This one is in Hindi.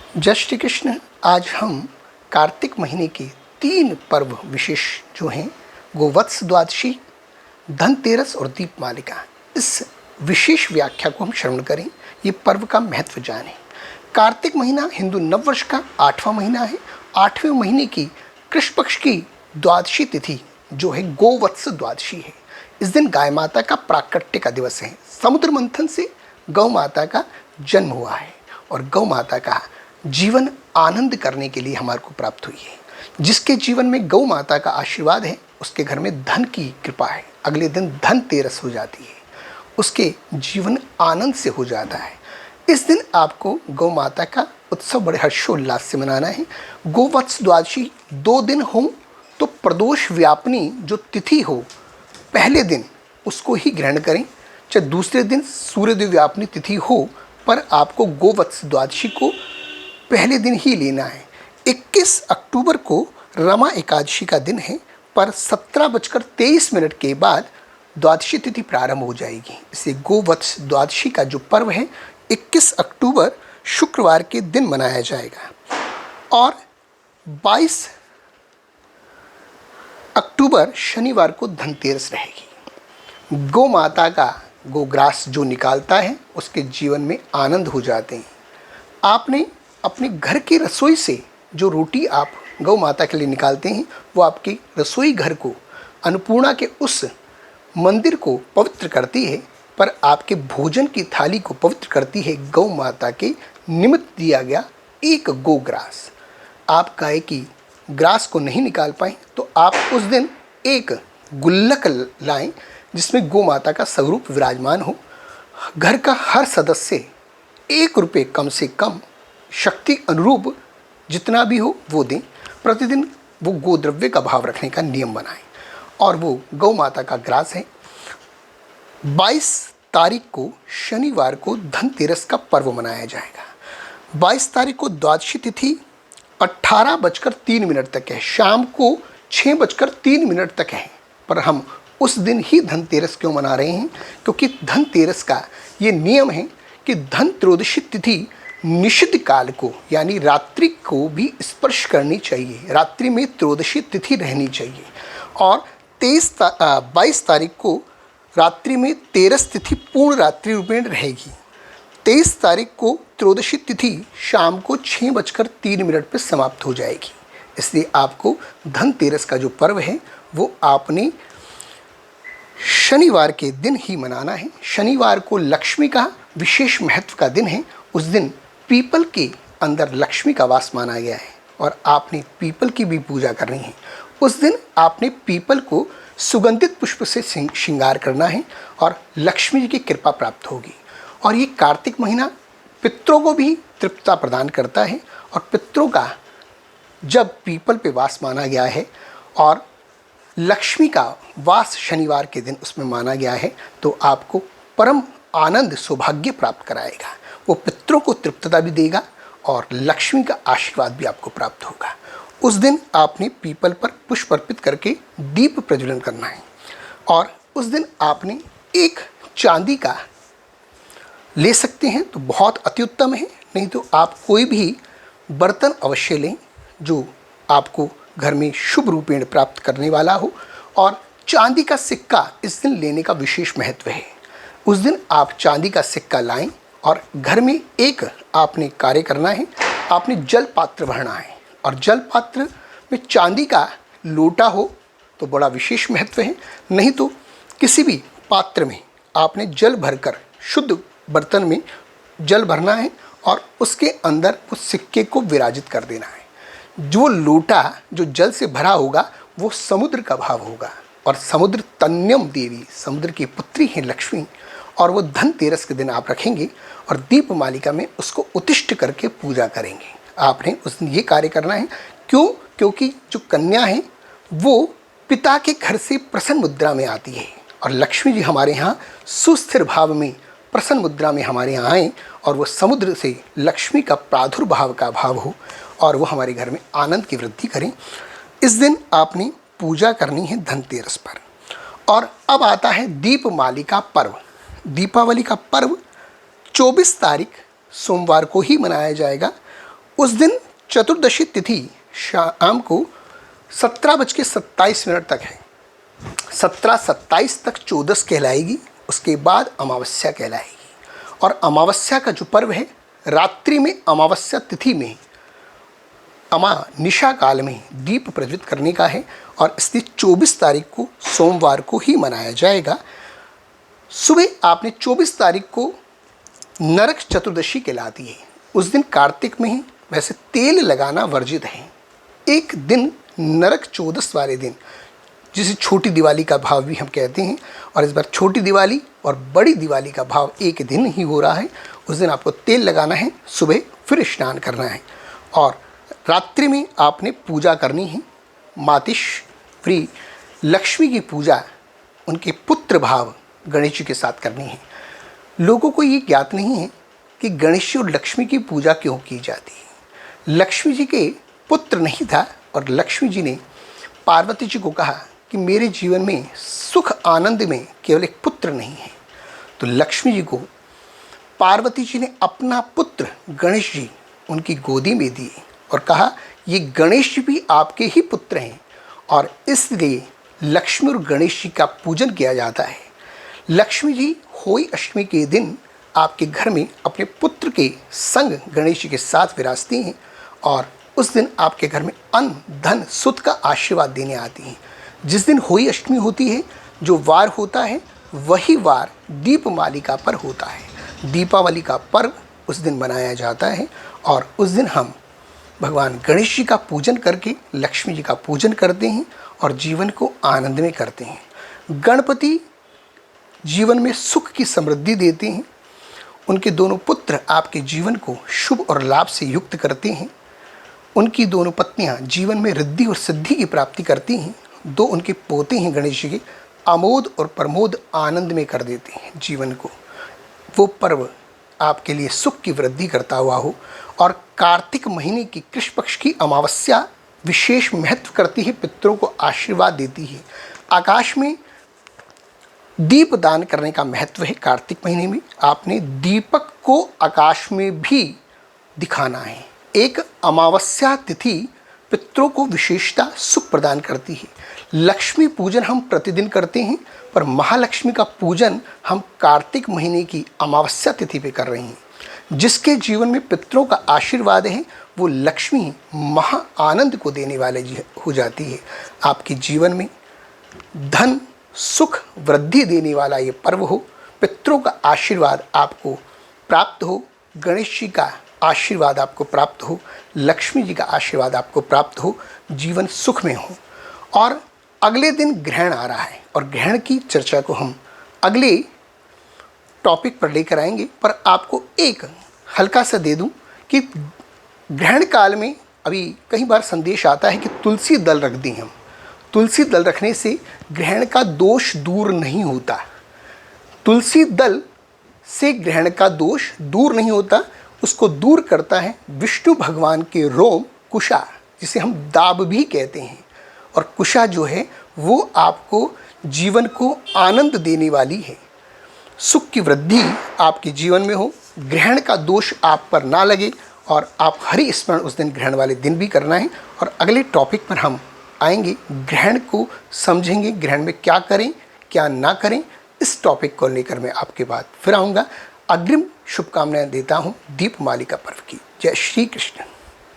जय श्री कृष्ण। आज हम कार्तिक महीने के 3 पर्व विशेष जो हैं गोवत्स द्वादशी, धनतेरस और दीपमालिका, इस विशेष व्याख्या को हम श्रवण करें, ये पर्व का महत्व जानें। कार्तिक महीना हिंदू नववर्ष का 8वां महीना है। 8वें महीने की कृष्ण पक्ष की द्वादशी तिथि जो है गोवत्स द्वादशी है। इस दिन गाय माता का प्राकट्य का दिवस है। समुद्र मंथन से गौ माता का जन्म हुआ है और गौ माता का जीवन आनंद करने के लिए हमारे को प्राप्त हुई है। जिसके जीवन में गौ माता का आशीर्वाद है उसके घर में धन की कृपा है। अगले दिन धनतेरस हो जाती है, उसके जीवन आनंद से हो जाता है। इस दिन आपको गौ माता का उत्सव बड़े हर्षोल्लास से मनाना है। गोवत्स द्वादशी 2 दिन हो तो प्रदोष व्यापनी जो तिथि हो पहले दिन उसको ही ग्रहण करें, चाहे दूसरे दिन सूर्योदय व्यापनी तिथि हो, पर आपको गोवत्स द्वादशी को पहले दिन ही लेना है। 21 अक्टूबर को रमा एकादशी का दिन है, पर 17:23 के बाद द्वादशी तिथि प्रारंभ हो जाएगी। इसे गोवत्स द्वादशी का जो पर्व है 21 अक्टूबर शुक्रवार के दिन मनाया जाएगा और 22 अक्टूबर शनिवार को धनतेरस रहेगी। गौ माता का गोग्रास जो निकालता है उसके जीवन में आनंद हो जाते हैं। आपने अपने घर की रसोई से जो रोटी आप गौ माता के लिए निकालते हैं वो आपके रसोई घर को, अन्नपूर्णा के उस मंदिर को पवित्र करती है, पर आपके भोजन की थाली को पवित्र करती है गौ माता के निमित्त दिया गया एक गोग्रास। आप गाय की ग्रास को नहीं निकाल पाए तो आप उस दिन एक गुल्लक लाएं जिसमें गौ माता का स्वरूप विराजमान हो। घर का हर सदस्य 1 रुपये कम से कम शक्ति अनुरूप जितना भी हो वो दें। प्रतिदिन वो गोद्रव्य का भाव रखने का नियम बनाएं और वो गौ माता का ग्रास है। 22 तारीख को शनिवार को धनतेरस का पर्व मनाया जाएगा। 22 तारीख को द्वादशी तिथि 18:03 तक है, शाम को 6:03 तक है, पर हम उस दिन ही धनतेरस क्यों मना रहे हैं? क्योंकि धनतेरस का ये नियम है कि धन त्रयोदशी तिथि निषिद्ध काल को यानी रात्रि को भी स्पर्श करनी चाहिए। रात्रि में त्रयोदशी तिथि रहनी चाहिए और 22 तारीख को रात्रि में तेरस तिथि पूर्ण रात्रि रूपेण रहेगी। 23 तारीख को त्रयोदशी तिथि शाम को 6:03 पर समाप्त हो जाएगी। इसलिए आपको धनतेरस का जो पर्व है वो आपने शनिवार के दिन ही मनाना है। शनिवार को लक्ष्मी का विशेष महत्व का दिन है। उस दिन पीपल के अंदर लक्ष्मी का वास माना गया है और आपने पीपल की भी पूजा करनी है। उस दिन आपने पीपल को सुगंधित पुष्प से श्रृंगार करना है और लक्ष्मी जी की कृपा प्राप्त होगी। और ये कार्तिक महीना पितरों को भी तृप्तता प्रदान करता है और पितरों का जब पीपल पे वास माना गया है और लक्ष्मी का वास शनिवार के दिन उसमें माना गया है तो आपको परम आनंद सौभाग्य प्राप्त कराएगा। वो पितरों को तृप्तता भी देगा और लक्ष्मी का आशीर्वाद भी आपको प्राप्त होगा। उस दिन आपने पीपल पर पुष्प अर्पित करके दीप प्रज्वलन करना है और उस दिन आपने एक चांदी का ले सकते हैं तो बहुत अति उत्तम है, नहीं तो आप कोई भी बर्तन अवश्य लें जो आपको घर में शुभ रूपेण प्राप्त करने वाला हो। और चांदी का सिक्का इस दिन लेने का विशेष महत्व है। उस दिन आप चांदी का सिक्का लाएं और घर में एक आपने कार्य करना है, आपने जल पात्र भरना है और जल पात्र में चांदी का लोटा हो तो बड़ा विशेष महत्व है, नहीं तो किसी भी पात्र में आपने जल भरकर शुद्ध बर्तन में जल भरना है और उसके अंदर उस सिक्के को विराजित कर देना है। जो लोटा जो जल से भरा होगा वो समुद्र का भाव होगा और समुद्र तन्यम देवी, समुद्र की पुत्री हैं लक्ष्मी, और वो धनतेरस के दिन आप रखेंगे और दीपमालिका में उसको उत्तिष्ठ करके पूजा करेंगे। आपने उस दिन ये कार्य करना है। क्यों? क्योंकि जो कन्या है वो पिता के घर से प्रसन्न मुद्रा में आती है और लक्ष्मी जी हमारे यहाँ सुस्थिर भाव में प्रसन्न मुद्रा में हमारे यहाँ आएँ और वो समुद्र से लक्ष्मी का प्रादुर्भाव का भाव हो और वो हमारे घर में आनंद की वृद्धि करें। इस दिन आपने पूजा करनी है धनतेरस पर। और अब आता है दीपमालिका पर्व। दीपावली का पर्व 24 तारीख सोमवार को ही मनाया जाएगा उस दिन चतुर्दशी तिथि शाम को 17:27 तक है। 17:27 तक चौदस कहलाएगी, उसके बाद अमावस्या कहलाएगी। और अमावस्या का जो पर्व है, रात्रि में अमावस्या तिथि में निशा काल में दीप प्रज्वलित करने का है और इसलिए 24 तारीख को सोमवार को ही मनाया जाएगा। सुबह आपने 24 तारीख को नरक चतुर्दशी कहलाती है। उस दिन कार्तिक में ही वैसे तेल लगाना वर्जित है। एक दिन नरक चौदस वाले दिन, जिसे छोटी दिवाली का भाव भी हम कहते हैं, और इस बार छोटी दिवाली और बड़ी दिवाली का भाव एक दिन ही हो रहा है। उस दिन आपको तेल लगाना है, सुबह फिर स्नान करना है और रात्रि में आपने पूजा करनी है। मातेश्वरी लक्ष्मी की पूजा उनके पुत्र भाव गणेश जी के साथ करनी है। लोगों को ये ज्ञात नहीं है कि गणेश जी और लक्ष्मी की पूजा क्यों की जाती है। लक्ष्मी जी के पुत्र नहीं था और लक्ष्मी जी ने पार्वती जी को कहा कि मेरे जीवन में सुख आनंद में केवल एक पुत्र नहीं है। तो लक्ष्मी जी को पार्वती जी ने अपना पुत्र गणेश जी उनकी गोदी में दिए और कहा ये गणेश जी भी आपके ही पुत्र हैं, और इसलिए लक्ष्मी और गणेश जी का पूजन किया जाता है। लक्ष्मी जी होली अष्टमी के दिन आपके घर में अपने पुत्र के संग गणेश जी के साथ विराजती हैं और उस दिन आपके घर में अन्न धन सुख का आशीर्वाद देने आती हैं। जिस दिन होली अष्टमी होती है, जो वार होता है वही वार दीपमालिका पर होता है। दीपावली का पर्व उस दिन मनाया जाता है और उस दिन हम भगवान गणेश जी का पूजन करके लक्ष्मी जी का पूजन करते हैं और जीवन को आनंद में करते हैं। गणपति जीवन में सुख की समृद्धि देते हैं। उनके दोनों पुत्र आपके जीवन को शुभ और लाभ से युक्त करते हैं। उनकी दोनों पत्नियां जीवन में रिद्धि और सिद्धि की प्राप्ति करती हैं। दो उनके पोते हैं गणेश जी के, आमोद और प्रमोद आनंद में कर देते हैं जीवन को। वो पर्व आपके लिए सुख की वृद्धि करता हुआ हो। और कार्तिक महीने की कृष्ण पक्ष की अमावस्या विशेष महत्व करती है, पितरों को आशीर्वाद देती है। आकाश में दीप दान करने का महत्व है। कार्तिक महीने में आपने दीपक को आकाश में भी दिखाना है। एक अमावस्या तिथि पितरों को विशेषता सुख प्रदान करती है। लक्ष्मी पूजन हम प्रतिदिन करते हैं, पर महालक्ष्मी का पूजन हम कार्तिक महीने की अमावस्या तिथि पे कर रहे हैं। जिसके जीवन में पितरों का आशीर्वाद है वो लक्ष्मी महा आनंद को देने वाले हो जाती है। आपके जीवन में धन सुख वृद्धि देने वाला ये पर्व हो। पितरों का आशीर्वाद आपको प्राप्त हो, गणेश जी का आशीर्वाद आपको प्राप्त हो, लक्ष्मी जी का आशीर्वाद आपको प्राप्त हो, जीवन सुख में हो। और अगले दिन ग्रहण आ रहा है और ग्रहण की चर्चा को हम अगले टॉपिक पर लेकर आएंगे, पर आपको एक हल्का सा दे दूं कि ग्रहण काल में अभी कई बार संदेश आता है कि तुलसी दल रख दें हम। तुलसी दल रखने से ग्रहण का दोष दूर नहीं होता। तुलसी दल से ग्रहण का दोष दूर नहीं होता, उसको दूर करता है विष्णु भगवान के रोम कुशा, जिसे हम दाब भी कहते हैं। और कुशा जो है वो आपको जीवन को आनंद देने वाली है। सुख की वृद्धि आपके जीवन में हो, ग्रहण का दोष आप पर ना लगे और आप हरि स्मरण उस दिन ग्रहण वाले दिन भी करना है। और अगले टॉपिक पर हम आएंगे, ग्रहण को समझेंगे, ग्रहण में क्या करें क्या ना करें। इस टॉपिक को लेकर मैं आपके बाद फिर आऊँगा। अग्रिम शुभकामनाएं देता हूँ दीपमालिका पर्व की। जय श्री कृष्ण।